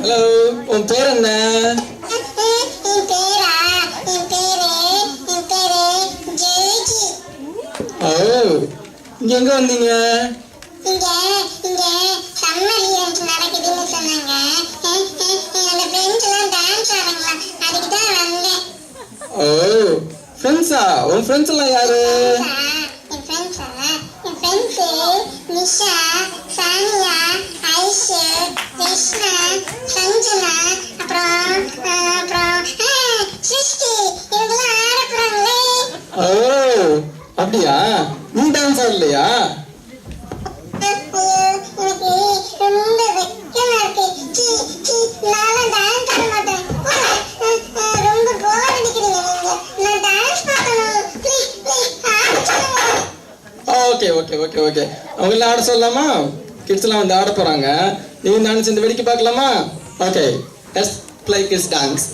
Hello, உன் பேர் என்ன? ஓ, இங்க எங்க வந்தீங்க? ஓ, ஃப்ரெண்ட்ஸா? உன் ஃப்ரெண்ட்ஸ் எல்லாம் யாரு? நிஷா, சானியா, ஐஷு, கிருஷ்ணா, சஞ்சனா, அப்புறம் சிருஷ்டி, இவங்கெல்லாம் ஆட போறாங்களே. ஓ, அப்படியா? நீ டான்ஸ் ஆடலையா? எனக்கு ரொம்ப வெக்கமா இருக்கு. நானும் டான்ஸ் ஆட மாட்டேன். ரொம்ப போர் அடிக்கிறீங்க நீங்க. நான் டான்ஸ் பார்க்கணும். ப்ளீஸ் ஆட சொல்லுங்க. ஓகே ஓகே ஓகே ஓகே, அவங்களாம் ஆட சொல்லலாமா? கிட்ஸ் எல்லாம் வந்து ஆட போறாங்க. நீங்க டான்ஸ் இந்த வேடிக்கை பார்க்கலாமா? Okay, let's play kids dance.